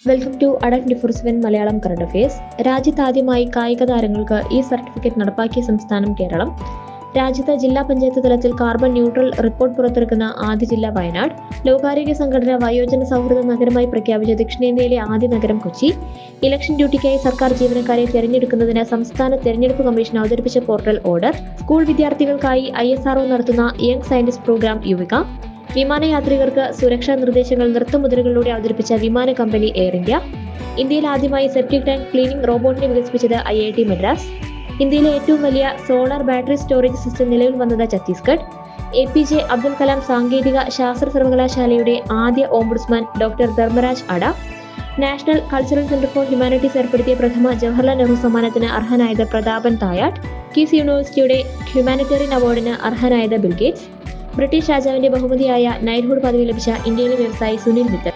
Welcome to Adda 24/7 Malayalam current affairs. രാജ്യത്താദ്യമായി കായിക താരങ്ങൾക്ക് ഈ സർട്ടിഫിക്കറ്റ് നടപ്പാക്കിയ സംസ്ഥാനം കേരളം. രാജ്യത്ത് ജില്ലാ പഞ്ചായത്ത് തലത്തിൽ കാർബൺ ന്യൂട്രൽ റിപ്പോർട്ട് പുറത്തിറക്കുന്ന ആദ്യ ജില്ല വയനാട്. ലോകാരോഗ്യ സംഘടന വയോജന സൗഹൃദ നഗരമായി പ്രഖ്യാപിച്ച ദക്ഷിണേന്ത്യയിലെ ആദ്യ നഗരം കൊച്ചി. ഇലക്ഷൻ ഡ്യൂട്ടിക്കായി സർക്കാർ ജീവനക്കാരെ തെരഞ്ഞെടുക്കുന്നതിന് സംസ്ഥാന തെരഞ്ഞെടുപ്പ് കമ്മീഷൻ അവതരിപ്പിച്ച പോർട്ടൽ ഓർഡർ. സ്കൂൾ വിദ്യാർത്ഥികൾക്കായി ISRO നടത്തുന്ന യങ് സയന്റിസ്റ്റ് പ്രോഗ്രാം യുവിക. വിമാനയാത്രികർക്ക് സുരക്ഷാ നിർദ്ദേശങ്ങൾ നൃത്തമുദ്രകളിലൂടെ അവതരിപ്പിച്ച വിമാന കമ്പനി എയർ ഇന്ത്യ. ഇന്ത്യയിൽ ആദ്യമായി സെപ്റ്റിക് ടാങ്ക് ക്ലീനിംഗ് റോബോട്ടിനെ വികസിപ്പിച്ചത് IIT മദ്രാസ്. ഇന്ത്യയിലെ ഏറ്റവും വലിയ സോളാർ ബാറ്ററി സ്റ്റോറേജ് സിസ്റ്റം നിലവിൽ വന്നത് ഛത്തീസ്ഗഡ്. APJ അബ്ദുൽ കലാം സാങ്കേതിക ശാസ്ത്ര സർവകലാശാലയുടെ ആദ്യ ഓംബുഡ്സ്മാൻ ഡോക്ടർ ധർമ്മരാജ് അഡ. National cultural centre for humanities ഏർപ്പെടുത്തിയ പ്രഥമ ജവഹർലാൽ നെഹ്റു സമ്മാനത്തിന് അർഹനായത് പ്രതാപൻ തായാട്ട്. കീസ് യൂണിവേഴ്സിറ്റിയുടെ ഹ്യൂമാനിറ്റേറിയൻ അവാർഡിന് അർഹനായത് ബിൽ ഗേറ്റ്സ്. ബ്രിട്ടീഷ് രാജാവിന്റെ ബഹുമതിയായ നൈറ്റ്ഹുഡ് പദവി ലഭിച്ച ഇന്ത്യയിലെ വ്യവസായി സുനിൽ മിത്തൽ.